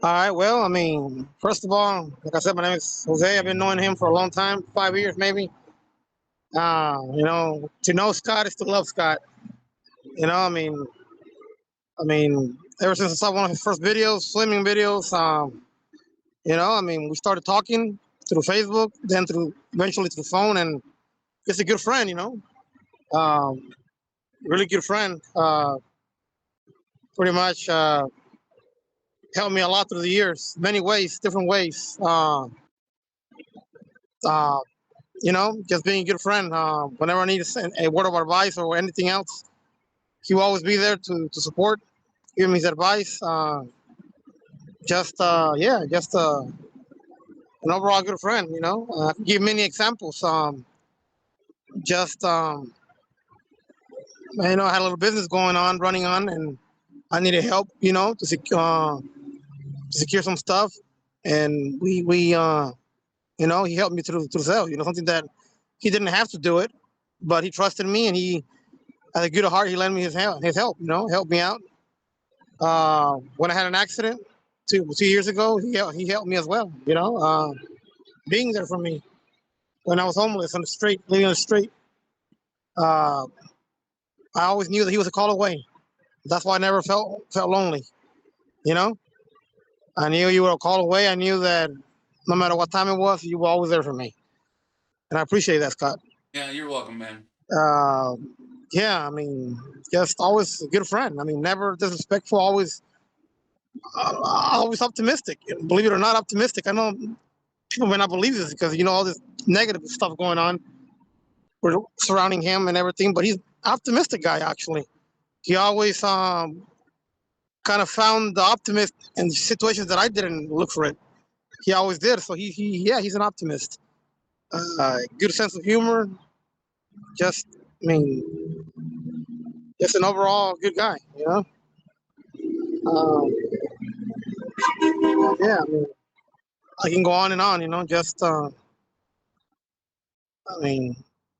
All right. Well, I mean, first of all, like I said, my name is Jose. I've been knowing him for a long time, 5 years maybe. To know Scott is to love Scott. You know, ever since I saw one of his first videos, swimming videos, we started talking through Facebook, then through eventually through phone, and just a good friend. Um, really good friend. Pretty much helped me a lot through the years, many ways, different ways. Uh, just being a good friend. Whenever I need a word of advice or anything else, he will always be there to support, give me his advice. Just an overall good friend. I can give many examples. Just I had a little business going on, running on, and I needed help. To secure some stuff, and he helped me through sales. Something that he didn't have to do it, but he trusted me, and he had a good heart. He lent me his help. Helped me out. When I had an accident 2 years ago, he helped me as well. Being there for me when I was homeless on the street, living on the street. Uh, I always knew that he was a call away. That's why I never felt lonely. You know, I knew you were a call away. I knew that no matter what time it was, you were always there for me, and I appreciate that, Scott. Yeah, you're welcome, man. Uh, yeah, just always a good friend. Never disrespectful. Always optimistic. Believe it or not, optimistic. I know people may not believe this because all this negative stuff going on surrounding him and everything, but he's optimistic guy actually. He always kind of found the optimist in situations that I didn't look for it. He always did. So he's an optimist. Good sense of humor. Just I mean, just an overall good guy. Um, yeah. I can go on and on. Just I mean,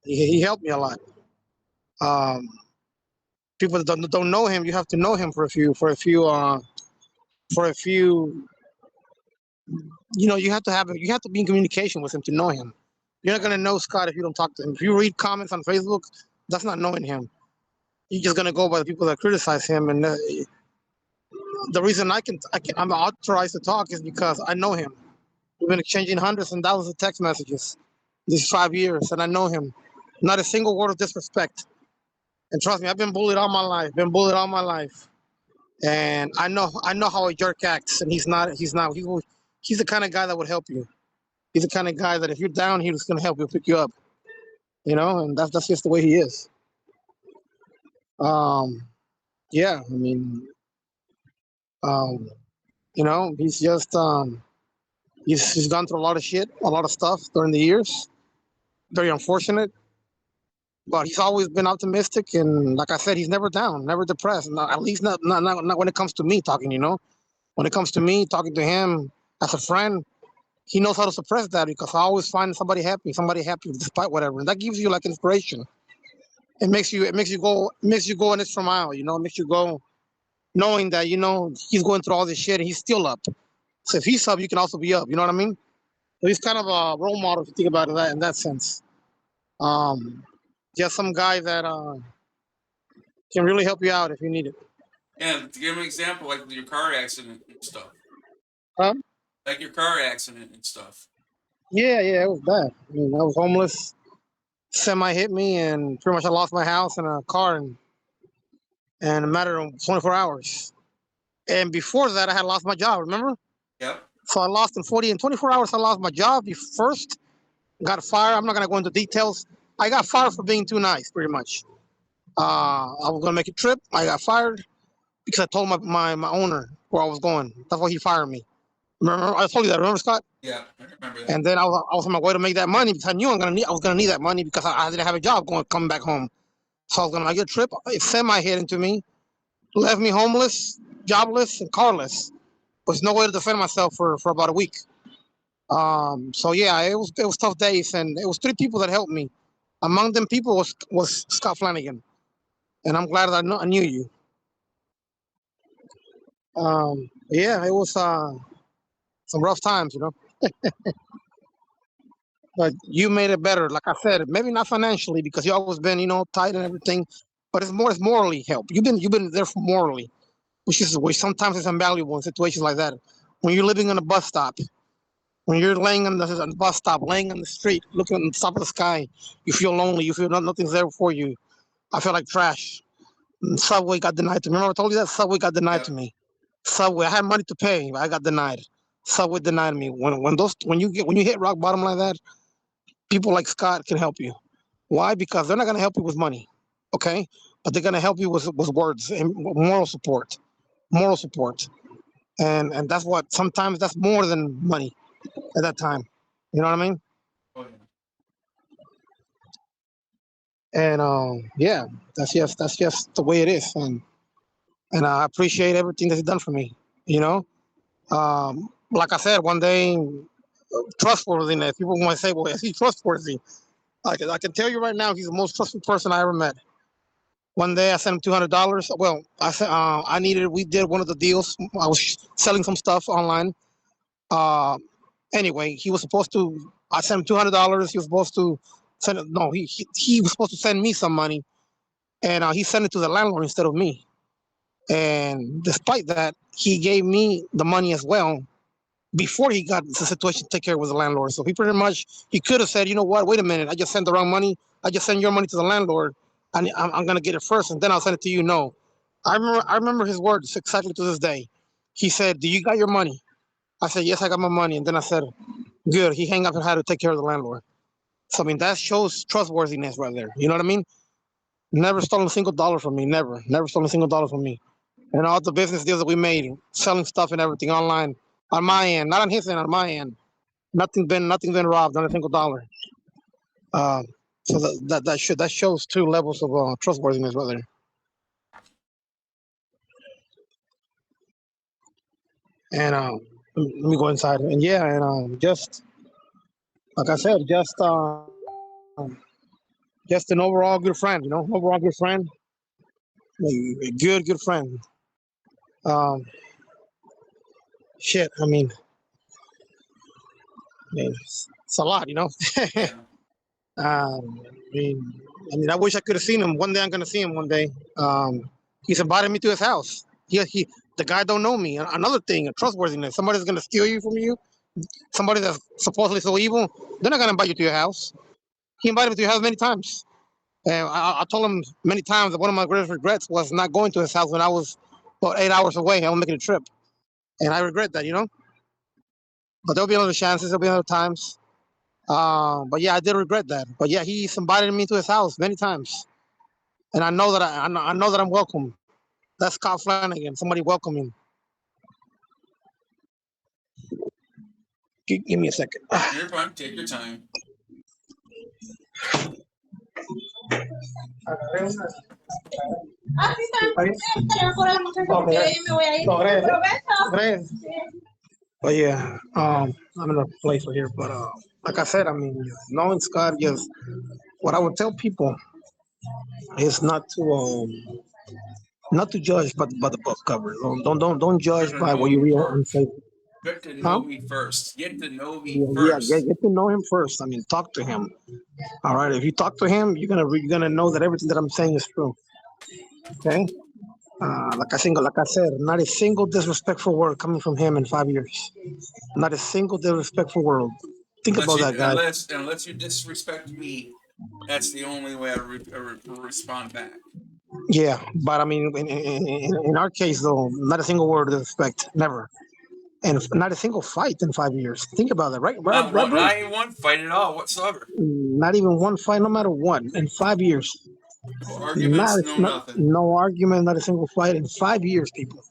he helped me a lot. Um, People that don't know him, you have to know him for a few. You have to be in communication with him to know him. You're not gonna know Scott if you don't talk to him. If you read comments on Facebook, that's not knowing him. You're just gonna go by the people that criticize him. And the reason I'm authorized to talk is because I know him. We've been exchanging hundreds and thousands of text messages these 5 years, and I know him. Not a single word of disrespect. And trust me, I've been bullied all my life. Been bullied all my life, and I know how a jerk acts. And he's the kind of guy that would help you. He's the kind of guy that if you're down, he's gonna help you pick you up. And that's just the way he is. Um, yeah, um, he's just he's gone through a lot of shit, a lot of stuff during the years. Very unfortunate, but he's always been optimistic. And like I said, he's never down, never depressed. Not, at least not when it comes to me talking. When it comes to me talking to him as a friend, he knows how to suppress that because I always find somebody happy despite whatever, and that gives you like inspiration. It makes you go an extra mile. It makes you go knowing that he's going through all this shit and he's still up. So if he's up, you can also be up. You know what I mean? So he's kind of a role model if you think about it in that sense. Um, just some guy that can really help you out if you need it. Yeah, to give an example, like your car accident and stuff. Um, Like your car accident and stuff. yeah, it was bad. I was homeless. Semi hit me, and pretty much I lost my house and a car in a matter of 24 hours. And before that, I had lost my job. Remember? Yep. So I lost in 40 in 24 hours. I lost my job. First, got fired. I'm not gonna go into details. I got fired for being too nice, pretty much. I was gonna make a trip. I got fired because I told my owner where I was going. That's why he fired me. Remember? I told you that. Remember, Scott? Yeah, I remember that. And then I was on my way to make that money because I knew I was gonna need that money because I didn't have a job coming back home. So I was gonna make a trip. It semi hit into me, left me homeless, jobless, and carless. With no way to defend myself for about a week. So yeah, it was tough days, and it was three people that helped me. Among them people was Scott Flanagan, and I'm glad that I knew you. Yeah, it was. some rough times, you know. But you made it better. Like I said, maybe not financially because you always been, tight and everything, but it's morally help. You've been there for morally, which sometimes is invaluable in situations like that. When you're living on a bus stop, when you're laying on the bus stop, laying on the street, looking at the top of the sky, you feel lonely. You feel nothing's there for you. I feel like trash. Subway got denied to me. Remember I told you that Subway got denied Yeah. to me. Subway, I had money to pay, but I got denied. Subway denied me. When you hit rock bottom like that, people like Scott can help you. Why? Because they're not gonna help you with money, okay? But they're gonna help you with words and moral support, moral support, and that's what sometimes that's more than money at that time. You know what I mean? Oh, yeah. And yeah, that's just the way it is, and I appreciate everything that he's done for me. You know, like I said, one day trustworthiness. People might say, "Well, is he trustworthy?" I can tell you right now, he's the most trustful person I ever met. One day, I sent him $200. Well, I said I needed. We did one of the deals. I was selling some stuff online. Uh, anyway, he was supposed to. I sent him $200. He was supposed to send. No, he was supposed to send me some money, and he sent it to the landlord instead of me. And despite that, he gave me the money as well before he got the situation to take care with the landlord. So he could have said, you know what, wait a minute, I just sent the wrong money. I just sent your money to the landlord, and I'm gonna get it first, and then I'll send it to you. No, I remember his words exactly to this day. He said, "Do you got your money?" I said, "Yes, I got my money." And then I said, "Good." He hung up and had to take care of the landlord. So I mean, that shows trustworthiness right there. You know what I mean? Never stolen a single dollar from me. Never stolen a single dollar from me. And all the business deals that we made, selling stuff and everything online on my end, not on his end, on my end. Nothing been robbed, not a single dollar. Um, so that shows two levels of trustworthiness right there. And let me go inside. And yeah, and just like I said, just an overall good friend. Overall good friend, a good friend. Um, shit, I mean, it's a lot. Yeah. I wish I could have seen him. One day I'm gonna see him one day. He's invited me to his house. The guy don't know me. Another thing, trustworthiness. Somebody's gonna steal you from you. Somebody that's supposedly so evil, they're not gonna invite you to your house. He invited me to your house many times, and I told him many times that one of my greatest regrets was not going to his house when I was about 8 hours away. I was making a trip, and I regret that. But there'll be other chances. There'll be other times. But yeah, I did regret that. But yeah, he's invited me to his house many times, and I know that I'm welcome. That's Scott Flanagan. Somebody welcome him. Give me a second. You're fine. Take your time. But yeah, I'm in a place right here. But like I said, knowing Scott, just what I would tell people is not to judge by the book cover. Don't Get judge to by know what you me read on first. Facebook. Get to Huh? know me first. Get to know me Yeah, yeah, first. get to know him first. Talk to him. All right. If you talk to him, you're gonna know that everything that I'm saying is true. Okay. Like I said, not a single disrespectful word coming from him in 5 years. Not a single disrespectful word. Think Unless about you that, guys. unless you disrespect me, that's the only way I respond back. Yeah, but in our case though, not a single word of disrespect, never, and not a single fight in 5 years. Think about that, right? Right, Not right, one, bro? not even one fight at all whatsoever. Not even one fight, no matter what, in 5 years. No Not, arguments, no not nothing. no argument, not a single fight in 5 years, people.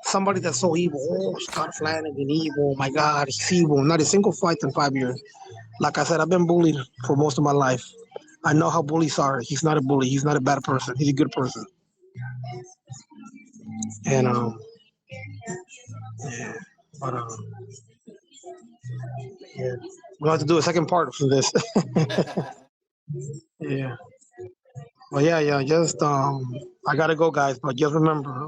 Somebody that's so evil, oh, Scott Flanagan, evil, oh my God, he's evil. Not a single fight in 5 years. Like I said, I've been bullied for most of my life. I know how bullies are. He's not a bully. He's not a bad person. He's a good person. And yeah, but yeah, we'll have to do a second part for this. Yeah, but yeah, just I gotta go, guys. But just remember,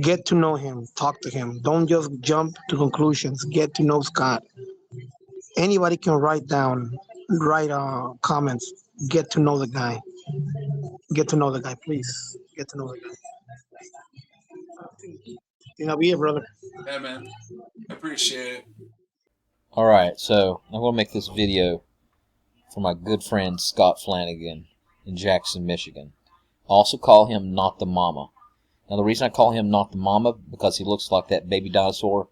Get to know him. Talk to him. Don't just jump to conclusions. Get to know Scott. Anybody can write comments. Get to know the guy. Get to know the guy, please. Get to know the guy. You know, be it, brother. Yeah, man. I appreciate it. Alright, so I'm going to make this video for my good friend Scott Flanagan in Jackson, Michigan. I also call him Not the Mama. Now, the reason I call him Not the Mama, because he looks like that baby dinosaur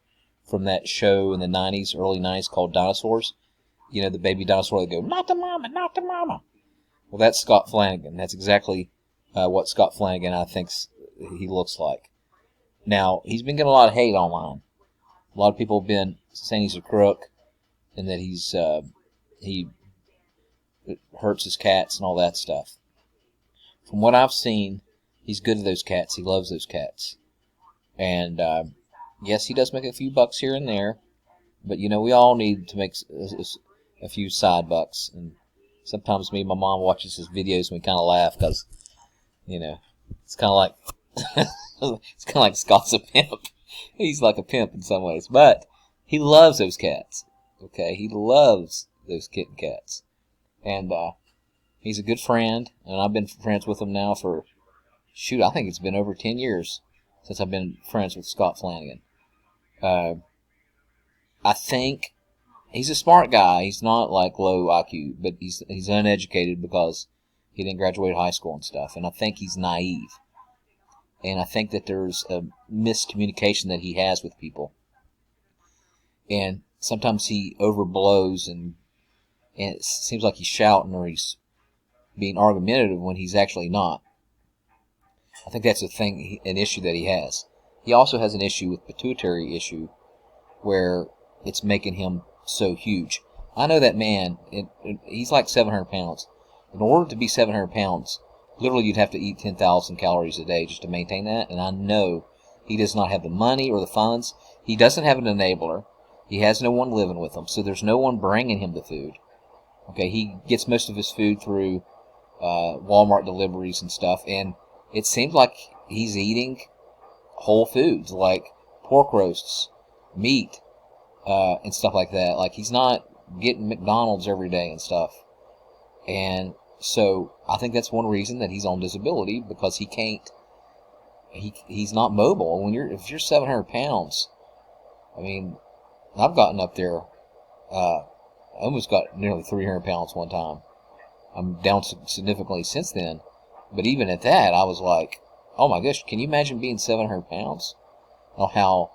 from that show in the 90s, early 90s, called Dinosaurs. You know, the baby dinosaur that go, not the mama, not the mama. Well, that's Scott Flanagan. That's exactly what Scott Flanagan, I think, he looks like. Now, he's been getting a lot of hate online. A lot of people have been saying he's a crook and that he hurts his cats and all that stuff. From what I've seen, he's good to those cats. He loves those cats. And yes, he does make a few bucks here and there, but you know, we all need to make a few side bucks. And sometimes me and my mom watches his videos and we kind of laugh because, you know, it's kind of like it's kind of like Scott's a pimp. He's like a pimp in some ways, but he loves those cats. Okay, he loves those kitten cats, and he's a good friend. And I've been friends with him now for, shoot, I think it's been over 10 years since I've been friends with Scott Flanagan. I think he's a smart guy. He's not like low IQ, but he's uneducated because he didn't graduate high school and stuff. And I think he's naive. And I think that there's a miscommunication that he has with people. And sometimes he overblows and it seems like he's shouting or he's being argumentative when he's actually not. I think that's an issue that he has. He also has an issue with pituitary issue where it's making him so huge. I know that man, he's like 700 pounds. In order to be 700 pounds, literally you'd have to eat 10,000 calories a day just to maintain that. And I know he does not have the money or the funds. He doesn't have an enabler. He has no one living with him, so there's no one bringing him the food. Okay, he gets most of his food through Walmart deliveries and stuff, and it seems like he's eating whole foods, like pork roasts, meat, and stuff like that. Like, he's not getting McDonald's every day and stuff. And so I think that's one reason that he's on disability, because he can't, he's not mobile. If you're 700 pounds, I mean, I've gotten up there, I almost got nearly 300 pounds one time. I'm down significantly since then. But even at that, I was like, oh my gosh, can you imagine being 700 pounds? Oh, how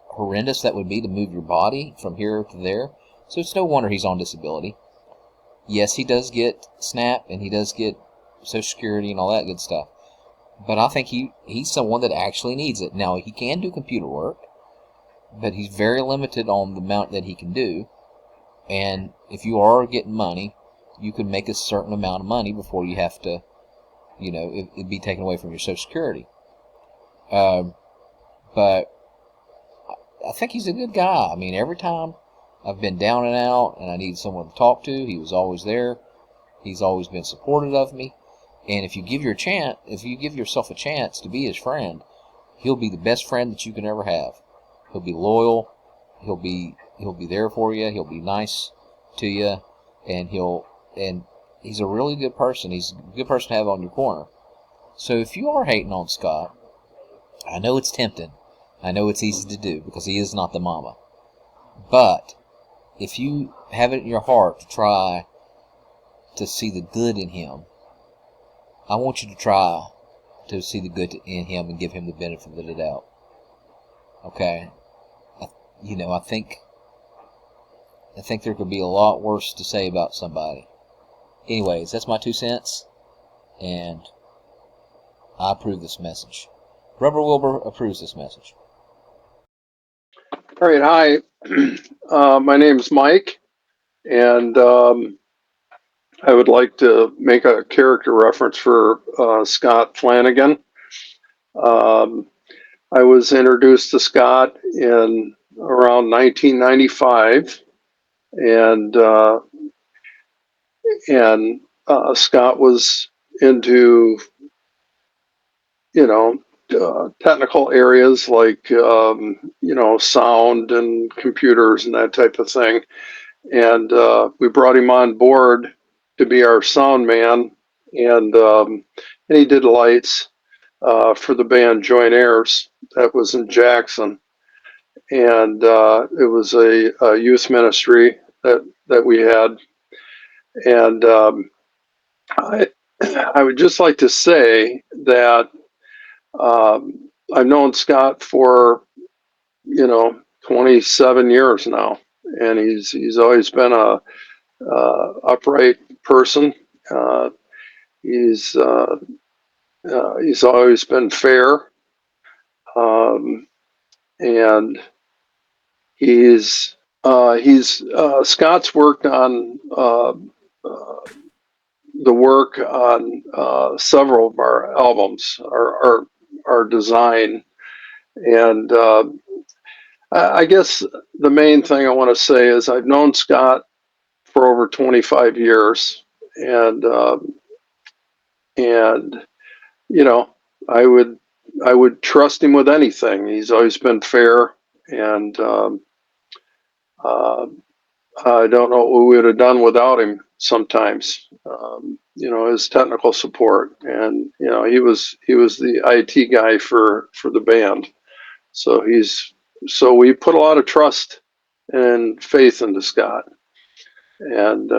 horrendous that would be to move your body from here to there. So it's no wonder he's on disability. Yes, he does get SNAP and he does get Social Security and all that good stuff. But I think he's someone that actually needs it. Now, he can do computer work, but he's very limited on the amount that he can do. And if you are getting money, you can make a certain amount of money before you have to, you know, it'd be taken away from your Social Security. But I think he's a good guy. I mean, every time I've been down and out and I need someone to talk to, he was always there. He's always been supportive of me. And if you give yourself a chance to be his friend, he'll be the best friend that you can ever have. He'll be loyal. He'll be there for you. He'll be nice to you, and he's a really good person. He's a good person to have on your corner. So if you are hating on Scott, I know it's tempting. I know it's easy to do because he is not the mama. But if you have it in your heart to try to see the good in him, I want you to try to see the good in him and give him the benefit of the doubt. Okay? I think there could be a lot worse to say about somebody. Anyways, that's my 2 cents, and I approve this message. Rubber Wilbur approves this message. All right, hi. My name's Mike, and I would like to make a character reference for Scott Flanagan. I was introduced to Scott in around 1995, and Scott was into, technical areas like, sound and computers and that type of thing. And we brought him on board to be our sound man, and he did lights for the band Joint Heirs that was in Jackson. And it was a youth ministry that we had. And I would just like to say that I've known Scott for 27 years now, and he's always been a upright person. He's always been fair, and Scott's worked on the work on several of our albums, our design, and I guess the main thing I want to say is I've known Scott for over 25 years, and I would trust him with anything. He's always been fair, and I don't know what we would have done without him sometimes. His technical support, and he was the IT guy for the band. So we put a lot of trust and faith into Scott, and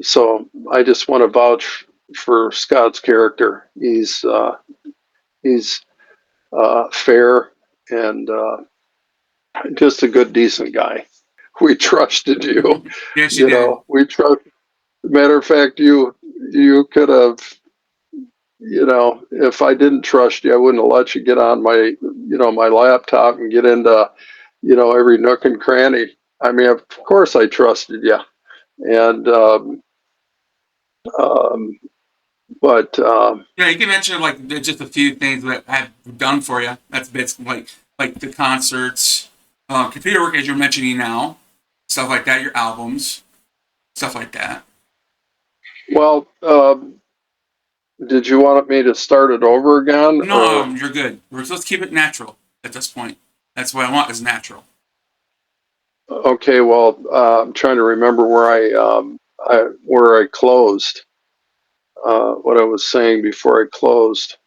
so I just want to vouch for Scott's character. He's fair and just a good, decent guy. We trusted you. Yes, you did. We trust. Matter of fact, you could have, if I didn't trust you, I wouldn't have let you get on my, my laptop and get into, every nook and cranny. I mean, of course I trusted you. And, yeah, you can mention like just a few things that I've done for you. That's bits like the concerts, computer work as you're mentioning now, stuff like that, your albums, stuff like that. Well, did you want me to start it over again? No, you're good. We're supposed to keep it natural at this point. That's what I want, is natural. Okay, well, I'm trying to remember where I closed. What I was saying before I closed.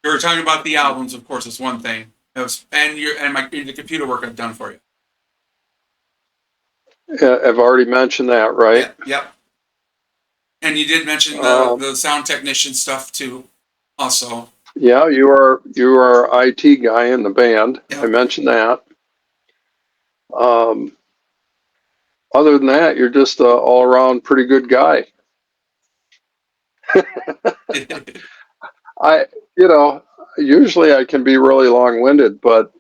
You were talking about the albums, of course. That's one thing. And the computer work I've done for you. I've already mentioned that, right? Yep. And you did mention the sound technician stuff too, also. Yeah, you are IT guy in the band. Yep. I mentioned that. Other than that, you're just an all-around pretty good guy. Usually I can be really long-winded, but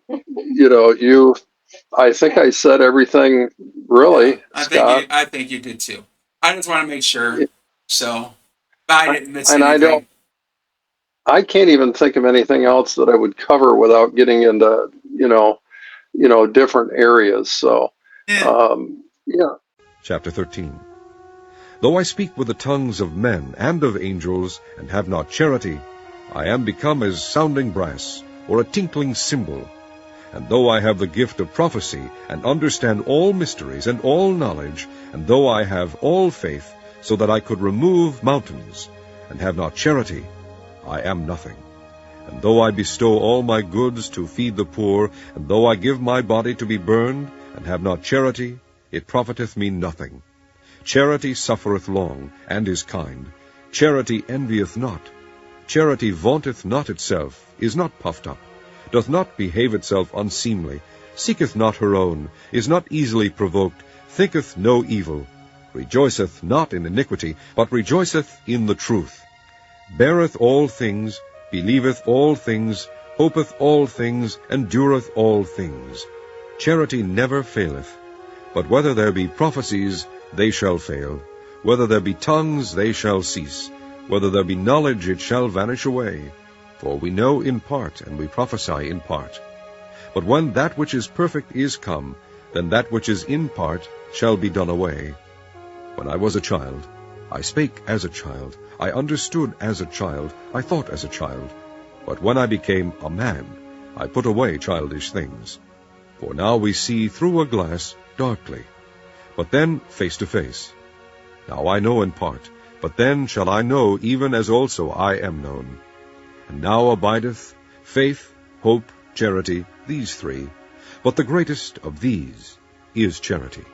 I think I said everything really. Yeah, I think you did too. I just want to make sure. So I didn't miss anything. I can't even think of anything else that I would cover without getting into different areas. So yeah. Chapter 13. Though I speak with the tongues of men and of angels, and have not charity, I am become as sounding brass, or a tinkling cymbal. And though I have the gift of prophecy, and understand all mysteries and all knowledge, and though I have all faith, so that I could remove mountains, and have not charity, I am nothing. And though I bestow all my goods to feed the poor, and though I give my body to be burned, and have not charity, it profiteth me nothing. Charity suffereth long, and is kind. Charity envieth not. Charity vaunteth not itself, is not puffed up, doth not behave itself unseemly, seeketh not her own, is not easily provoked, thinketh no evil, rejoiceth not in iniquity, but rejoiceth in the truth, beareth all things, believeth all things, hopeth all things, endureth all things. Charity never faileth. But whether there be prophecies, they shall fail. Whether there be tongues, they shall cease. Whether there be knowledge, it shall vanish away. For we know in part, and we prophesy in part. But when that which is perfect is come, then that which is in part shall be done away. When I was a child, I spake as a child, I understood as a child, I thought as a child. But when I became a man, I put away childish things. For now we see through a glass darkly, but then face to face. Now I know in part, but then shall I know even as also I am known. And now abideth faith, hope, charity, these three, but the greatest of these is charity.